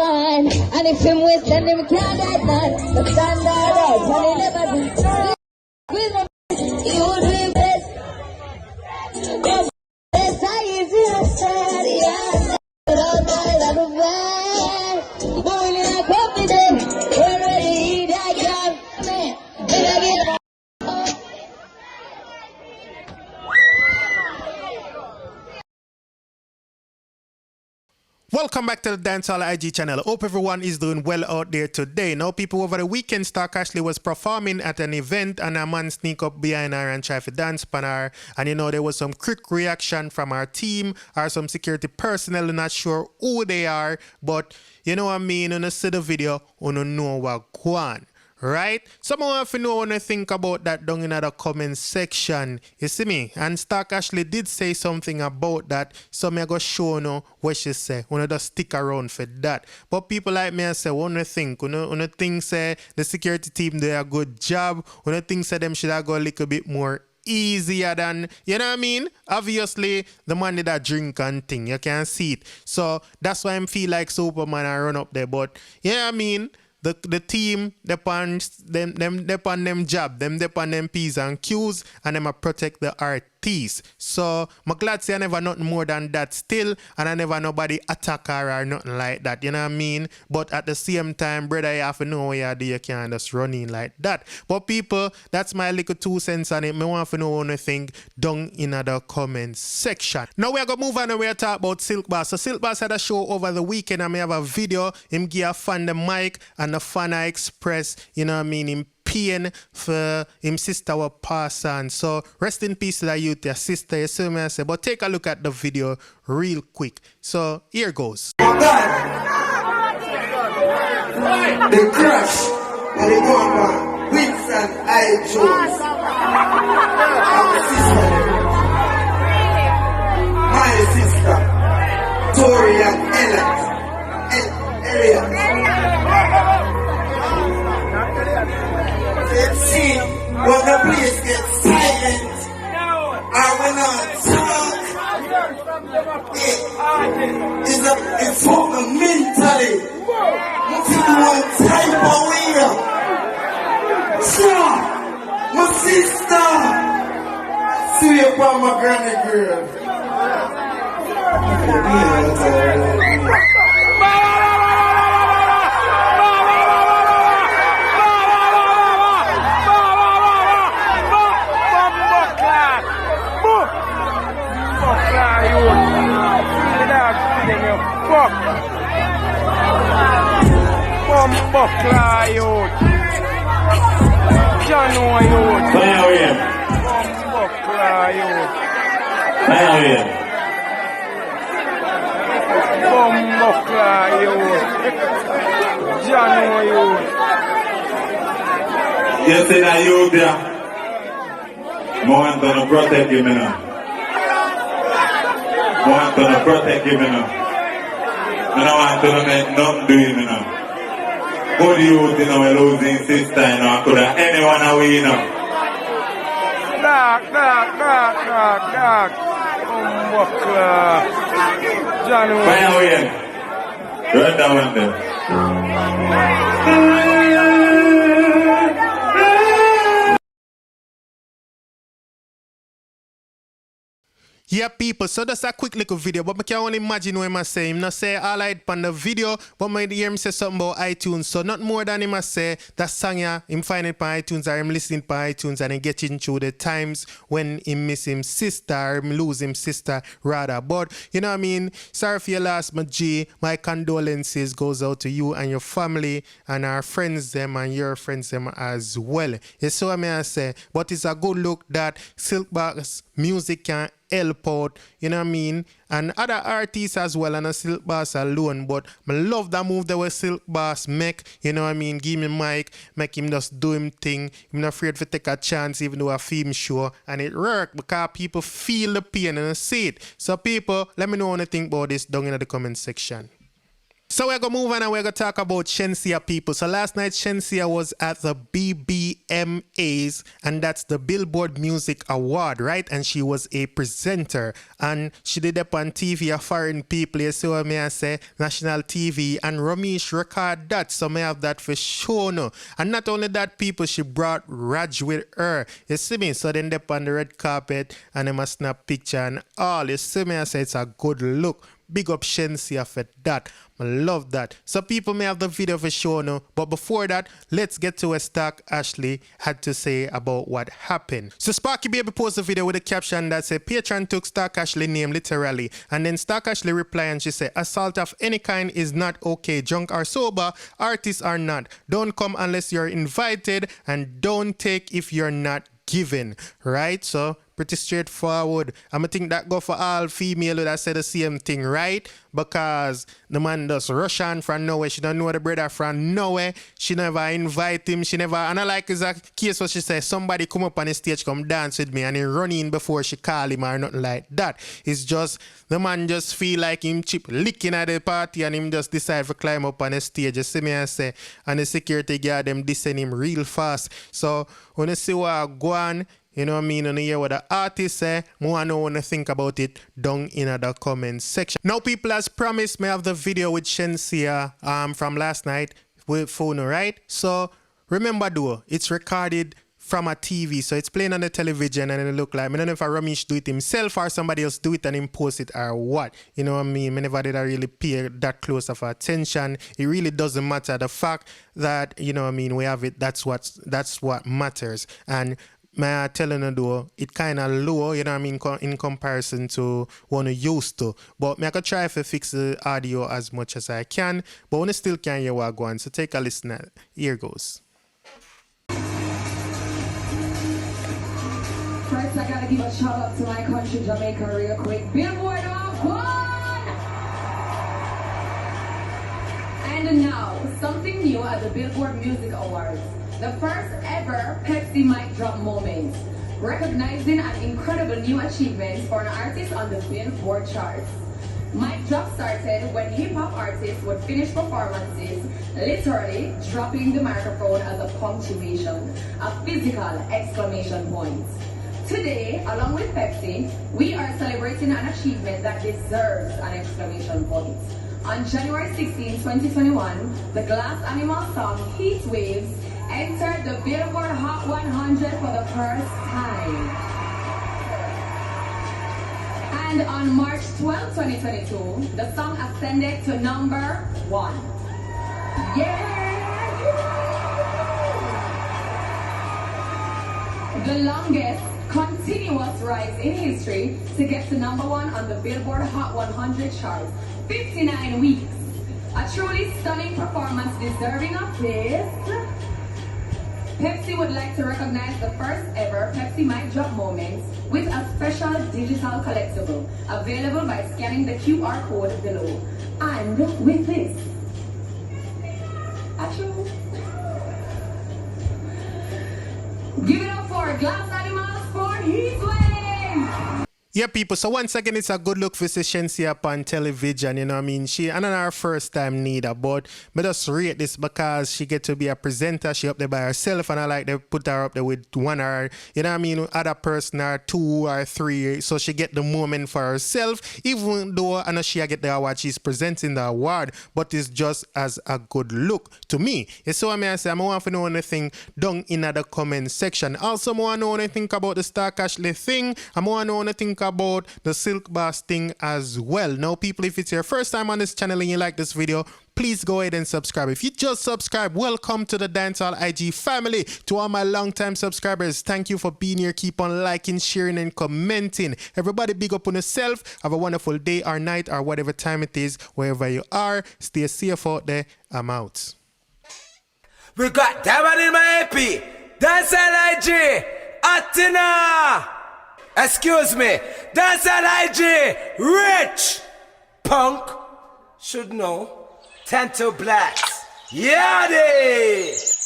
one. And if him waste, then him can't get none. The standard right, and he never do. With my he would be best. Cause best I is in a study, yeah. But all my love away. But when you're confident, we're ready, that can. Better get up. Welcome back to the Dancehall IG channel. Hope everyone is doing well out there today. Now, people, over the weekend, Star Ashley was performing at an event and a man sneak up behind her and try to dance pan her. And you know, there was some quick reaction from our team or some security personnel. Not sure who they are, but you know what I mean? When you see the video, you know what go on. Right? Someone want to know what you think about that down in the comment section. You see me? And Stark Ashley did say something about that. So me go show you what she say. You just stick around for that. But people like me I say, what you think? You think say the security team do a good job? You think say them should have go a little bit more easier than, you know what I mean? Obviously, the man did a drink and thing. You can see it. So that's why I feel like Superman I run up there. But yeah, you know I mean? The team depend them job, them depend them P's and Q's, and them a protect the artiste. So I'm glad say I never nothing more than that still, and I never nobody attack her or nothing like that, you know what I mean? But at the same time, brother, you have to know what you do, you can't just run in like that. But people, that's my little 2 cents on it. Me want to know what you think down in the comment section. Now we're gonna move on and we're talk about SilkBoss. So SilkBoss had a show over the weekend and I have a video. Him give a fan the mic and the fan I express, you know what I mean, him pain for him sister was pass on. So rest in peace to that youth, your sister, you see me I say. But take a look at the video real quick. So here goes. The crush and the one Wits and I Jones. My sister, Tori and Elliot. See, when the place gets silent, and when I talk, it's for me mentally. You feel one type of way. Sure, my sister, see you from my granny girl. Buckler, youth. Jano, youth. Buckler, youth. Buckler, youth. Jano, youth. Yes, in a youth there. I want to protect you now. I want to protect you now. I don't want to make nothing do you now. Good youth, you know, a losing sister, you know, could have anyone away, you know. Dark. Buckler. Jano. Fire away. Right down there. Yeah, people, so that's a quick little video, but I can only imagine what I say. Him not say all right on the video, but I hear him say something about iTunes. So not more than him say that song yeah, him find it on iTunes or him listening on iTunes and he getting through the times when he miss him sister or him lose him sister rather. But you know what I mean? Sorry for your loss, my G. My condolences goes out to you and your family and our friends them and your friends them as well. You see what I say? But it's a good look that SilkBoss music can help out, you know what I mean, and other artists as well, and a SilkBoss alone. But I love that move that was SilkBoss make, you know what I mean, give me mic, make him just do him thing. I'm not afraid to take a chance even though a film show, and it worked because people feel the pain and see it. So people, let me know what you think about this down in the comment section. So we're going to move on and we're going to talk about Shenseea, people. So last night, Shenseea was at the BBMAs, and that's the Billboard Music Award, right? And she was a presenter. And she did up on TV, a foreign people, you see what me I say, national TV, and Ramesh record that, so me have that for sure no. And not only that, people, she brought Raj with her, you see me? So then they up on the red carpet, and they must snap picture and all, you see me I say, it's a good look. Big up Shenseea for that. I love that. So people may have the video for sure now. But before that, let's get to what Stark Ashley had to say about what happened. So Sparky Baby posted a video with a caption that said, Patron took Stark Ashley's name literally. And then Stark Ashley replied and she said, assault of any kind is not okay. Drunk or sober, artists are not. Don't come unless you're invited, and don't take if you're not given. Right? So pretty straightforward. I think that go for all female that say the same thing, right? Because the man does rush on from nowhere. She don't know the brother from nowhere. She never invite him. She never, and I like is a case where she says somebody come up on the stage, come dance with me, and he run in before she call him or nothing like that. It's just the man just feel like him chip licking at the party and him just decide to climb up on the stage. You see me I say, and the security guard them dissing him real fast. So when you see what go on, you know what I mean? And you hear what the artist say, more know when to think about it down in the comment section. Now, people, as promised, may have the video with Shenseea from last night with phone, right? So remember though, it's recorded from a TV, so it's playing on the television and it look like, I don't know if Ramesh do it himself or somebody else do it and him post it or what. You know what I mean? I never did I really pay that close of attention. It really doesn't matter. The fact that, you know what I mean, we have it, that's what matters. And may I tell you though, it kind of low, you know what I mean, in comparison to what I used to. But I could try to fix the audio as much as I can, but I still can't hear what I go on. So take a listen. Here goes. First, I gotta give a shout out to my country, Jamaica, real quick. Billboard of one! And now, something new at the Billboard Music Awards. The first ever Pepsi mic drop moment, recognizing an incredible new achievement for an artist on the Billboard charts. Mic drop started when hip-hop artists would finish performances, literally dropping the microphone as a punctuation, a physical exclamation point. Today, along with Pepsi, we are celebrating an achievement that deserves an exclamation point. On January 16, 2021, the Glass Animal song Heat Waves entered the Billboard Hot 100 for the first time. And on March 12, 2022, the song ascended to number 1. Yeah! The longest continuous rise in history to get to number 1 on the Billboard Hot 100 charts. 59 weeks. A truly stunning performance deserving of this. Pepsi would like to recognize the first ever Pepsi mic drop moments with a special digital collectible available by scanning the QR code below. And with this, give it up for Glass Animals for Heat Wave! Yeah, people. So once again, it's a good look for Shenseea on television. You know what I mean? She, and her first time neither, but I just rate this because she get to be a presenter. She up there by herself, and I like they put her up there with one or, you know what I mean, other person or 2 or 3. So she get the moment for herself, even though I know she get the award, she's presenting the award, but it's just as a good look to me. You see what I say? I want to know anything down in the comment section. Also, I want to know anything about the Stark Ashley thing. I want to know anything about the SilkBoss thing as well. Now, people, if it's your first time on this channel and you like this video, please go ahead and subscribe. If you just subscribe, welcome to the Dancehall IG family. To all my long-time subscribers, thank you for being here. Keep on liking, sharing, and commenting. Everybody, big up on yourself. Have a wonderful day or night or whatever time it is, wherever you are. Stay safe out there. I'm out. We got Diamond in my AP. Dancehall IG. Atina. Excuse me, that's an IG, rich, punk, should know, 10 to blacks, yaddy!